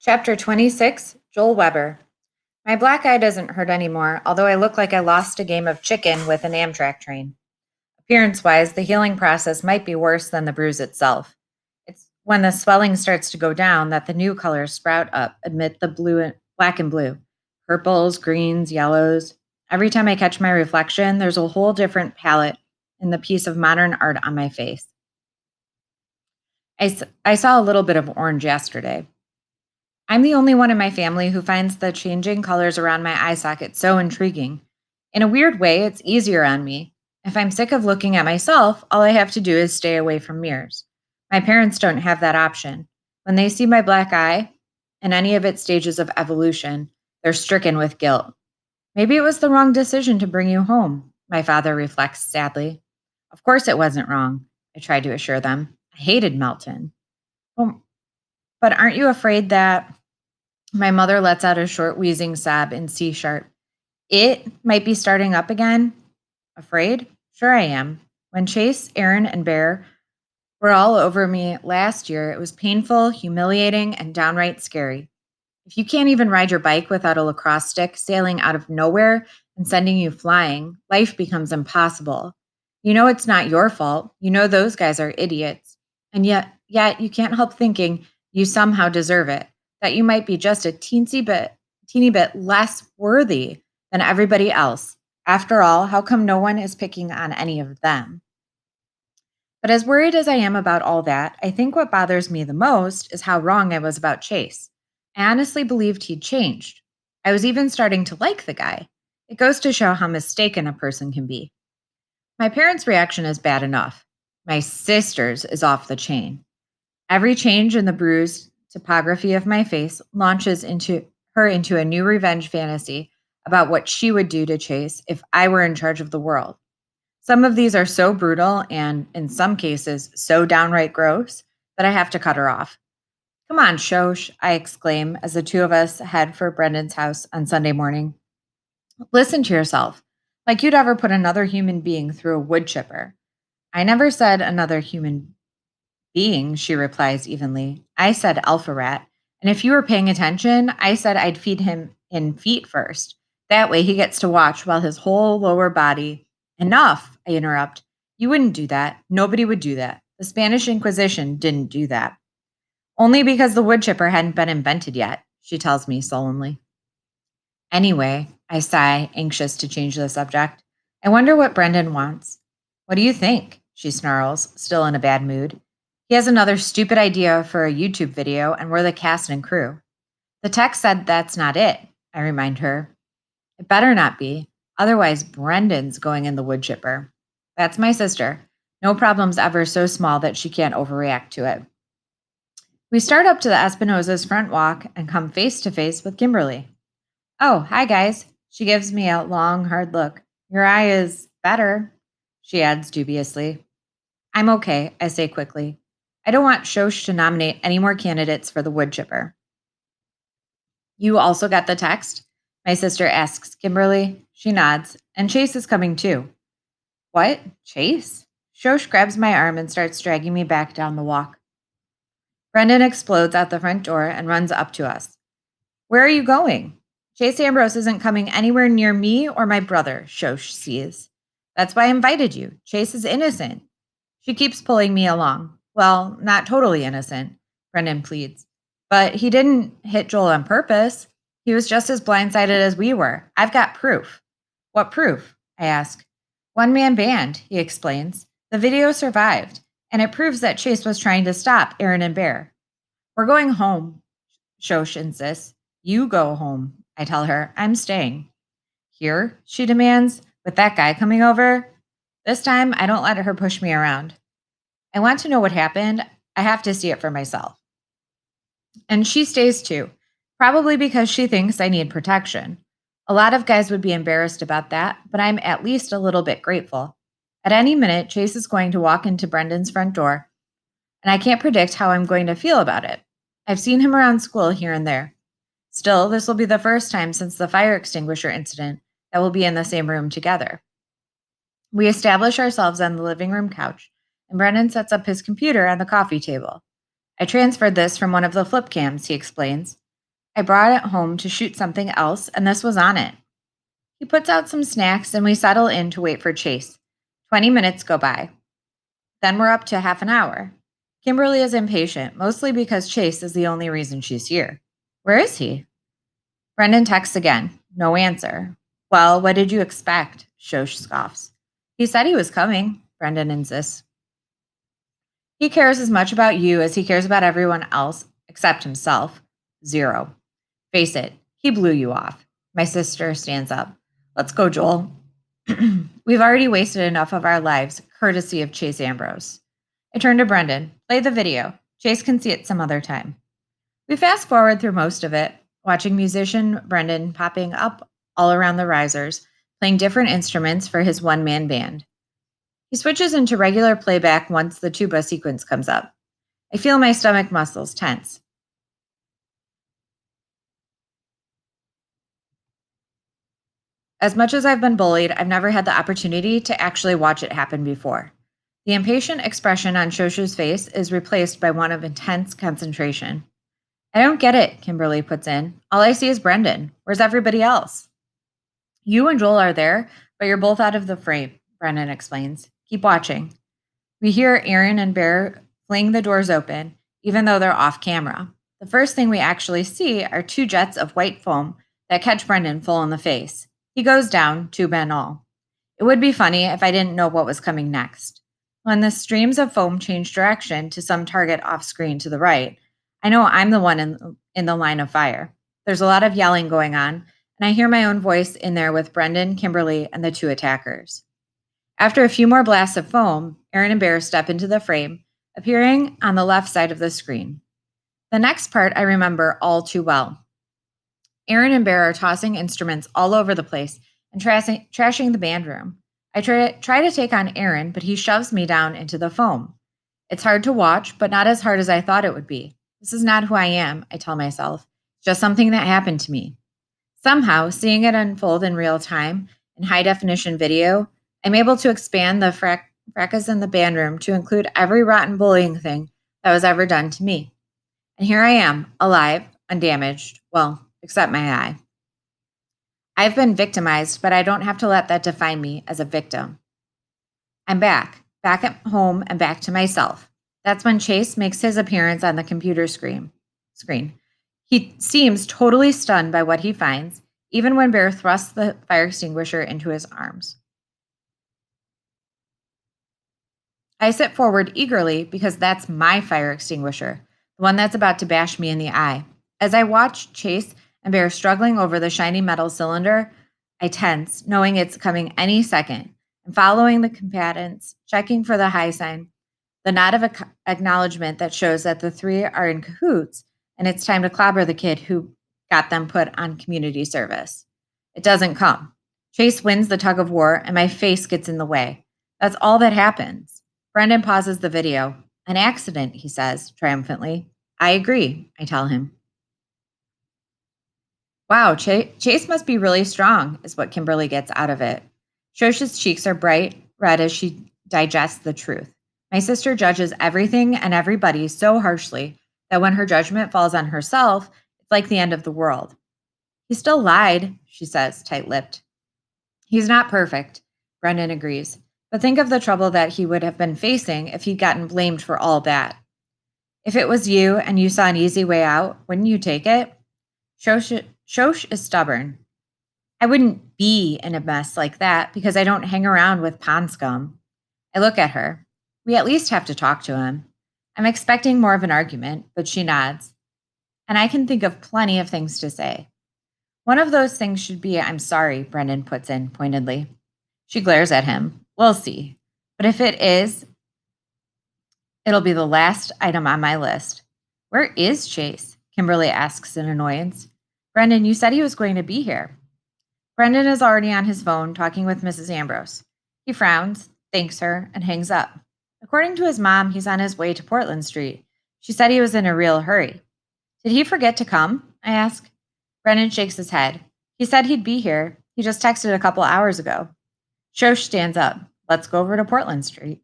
Chapter 26, Joel Weber. My black eye doesn't hurt anymore, although I look like I lost a game of chicken with an Amtrak train. Appearance wise, the healing process might be worse than the bruise itself. It's when the swelling starts to go down that the new colors sprout up amid the black and blue purples, greens, yellows. Every time I catch my reflection, there's a whole different palette in the piece of modern art on my face. I saw a little bit of orange yesterday. I'm the only one in my family who finds the changing colors around my eye socket so intriguing. In a weird way, it's easier on me. If I'm sick of looking at myself, all I have to do is stay away from mirrors. My parents don't have that option. When they see my black eye in any of its stages of evolution, they're stricken with guilt. Maybe it was the wrong decision to bring you home, my father reflects sadly. Of course it wasn't wrong, I tried to assure them. I hated Melton. Well, but aren't you afraid that my mother lets out a short wheezing sob in C sharp? It might be starting up again. Afraid? Sure I am. When Chase, Aaron, and Bear were all over me last year, it was painful, humiliating, and downright scary. If you can't even ride your bike without a lacrosse stick sailing out of nowhere and sending you flying, life becomes impossible. You know it's not your fault. You know those guys are idiots. And yet you can't help thinking you somehow deserve it, that you might be just a teeny bit less worthy than everybody else. After all, how come no one is picking on any of them? But as worried as I am about all that, I think what bothers me the most is how wrong I was about Chase. I honestly believed he'd changed. I was even starting to like the guy. It goes to show how mistaken a person can be. My parents' reaction is bad enough. My sister's is off the chain. Every change in the bruised topography of my face launches into a new revenge fantasy about what she would do to Chase if I were in charge of the world. Some of these are so brutal and, in some cases, so downright gross that I have to cut her off. Come on, Shosh, I exclaim as the two of us head for Brendan's house on Sunday morning. Listen to yourself, like you'd ever put another human being through a wood chipper. I never said another human being, she replies evenly. I said alpha rat. And if you were paying attention, I said I'd feed him in feet first. That way he gets to watch while his whole lower body. Enough, I interrupt. You wouldn't do that. Nobody would do that. The Spanish Inquisition didn't do that. Only because the wood chipper hadn't been invented yet, she tells me sullenly. Anyway, I sigh, anxious to change the subject. I wonder what Brendan wants. What do you think? She snarls, still in a bad mood. He has another stupid idea for a YouTube video, and we're the cast and crew. The text said that's not it, I remind her. It better not be. Otherwise, Brendan's going in the wood chipper. That's my sister. No problem's ever so small that she can't overreact to it. We start up to the Espinosa's front walk and come face to face with Kimberly. Oh, hi, guys. She gives me a long, hard look. Your eye is better, she adds dubiously. I'm okay, I say quickly. I don't want Shosh to nominate any more candidates for the wood chipper. You also got the text? My sister asks Kimberly. She nods, and Chase is coming too. What? Chase? Shosh grabs my arm and starts dragging me back down the walk. Brendan explodes out the front door and runs up to us. Where are you going? Chase Ambrose isn't coming anywhere near me or my brother, Shosh sees. That's why I invited you. Chase is innocent. She keeps pulling me along. Well, not totally innocent, Brendan pleads. But he didn't hit Joel on purpose. He was just as blindsided as we were. I've got proof. What proof? I ask. One man band, he explains. The video survived, and it proves that Chase was trying to stop Aaron and Bear. We're going home, Shosh insists. You go home, I tell her. I'm staying. Here, she demands, with that guy coming over. This time, I don't let her push me around. I want to know what happened. I have to see it for myself. And she stays too, probably because she thinks I need protection. A lot of guys would be embarrassed about that, but I'm at least a little bit grateful. At any minute, Chase is going to walk into Brendan's front door, and I can't predict how I'm going to feel about it. I've seen him around school here and there. Still, this will be the first time since the fire extinguisher incident that we'll be in the same room together. We establish ourselves on the living room couch, and Brendan sets up his computer on the coffee table. I transferred this from one of the flip cams, he explains. I brought it home to shoot something else, and this was on it. He puts out some snacks, and we settle in to wait for Chase. 20 minutes go by. Then we're up to half an hour. Kimberly is impatient, mostly because Chase is the only reason she's here. Where is he? Brendan texts again. No answer. Well, what did you expect? Shosh scoffs. He said he was coming, Brendan insists. He cares as much about you as he cares about everyone else except himself. Zero. Face it, he blew you off. My sister stands up. Let's go, Joel. We've already wasted enough of our lives, courtesy of Chase Ambrose. I turn to Brendan. Play the video. Chase can see it some other time. We fast forward through most of it, watching musician Brendan popping up all around the risers, playing different instruments for his one-man band. He switches into regular playback once the tuba sequence comes up. I feel my stomach muscles tense. As much as I've been bullied, I've never had the opportunity to actually watch it happen before. The impatient expression on Shoshu's face is replaced by one of intense concentration. I don't get it, Kimberly puts in. All I see is Brendan. Where's everybody else? You and Joel are there, but you're both out of the frame, Brendan explains. Keep watching. We hear Aaron and Bear fling the doors open, even though they're off camera. The first thing we actually see are two jets of white foam that catch Brendan full in the face. He goes down, tuba and all. It would be funny if I didn't know what was coming next. When the streams of foam change direction to some target off screen to the right, I know I'm the one in the line of fire. There's a lot of yelling going on, and I hear my own voice in there with Brendan, Kimberly, and the two attackers. After a few more blasts of foam, Aaron and Bear step into the frame, appearing on the left side of the screen. The next part I remember all too well. Aaron and Bear are tossing instruments all over the place and trashing the band room. I try to take on Aaron, but he shoves me down into the foam. It's hard to watch, but not as hard as I thought it would be. This is not who I am, I tell myself. It's just something that happened to me. Somehow, seeing it unfold in real time, in high-definition video, I'm able to expand the fracas in the band room to include every rotten bullying thing that was ever done to me. And here I am, alive, undamaged, well, except my eye. I've been victimized, but I don't have to let that define me as a victim. I'm back at home and back to myself. That's when Chase makes his appearance on the computer screen. He seems totally stunned by what he finds, even when Bear thrusts the fire extinguisher into his arms. I sit forward eagerly because that's my fire extinguisher, the one that's about to bash me in the eye. As I watch Chase and Bear struggling over the shiny metal cylinder, I tense, knowing it's coming any second, and following the combatants, checking for the high sign, the nod of acknowledgement that shows that the three are in cahoots, and it's time to clobber the kid who got them put on community service. It doesn't come. Chase wins the tug of war, and my face gets in the way. That's all that happens. Brendan pauses the video. An accident, he says, triumphantly. I agree, I tell him. Wow, Chase must be really strong, is what Kimberly gets out of it. Shosha's cheeks are bright red as she digests the truth. My sister judges everything and everybody so harshly that when her judgment falls on herself, it's like the end of the world. He still lied, she says, tight-lipped. He's not perfect, Brendan agrees. But think of the trouble that he would have been facing if he'd gotten blamed for all that. If it was you and you saw an easy way out, wouldn't you take it? Shosh is stubborn. I wouldn't be in a mess like that because I don't hang around with pond scum. I look at her. We at least have to talk to him. I'm expecting more of an argument, but she nods. And I can think of plenty of things to say. One of those things should be, I'm sorry, Brendan puts in pointedly. She glares at him. We'll see. But if it is, it'll be the last item on my list. Where is Chase? Kimberly asks in annoyance. Brendan, you said he was going to be here. Brendan is already on his phone talking with Mrs. Ambrose. He frowns, thanks her, and hangs up. According to his mom, he's on his way to Portland Street. She said he was in a real hurry. Did he forget to come? I ask. Brendan shakes his head. He said he'd be here. He just texted a couple hours ago. Shosh stands up. Let's go over to Portland Street.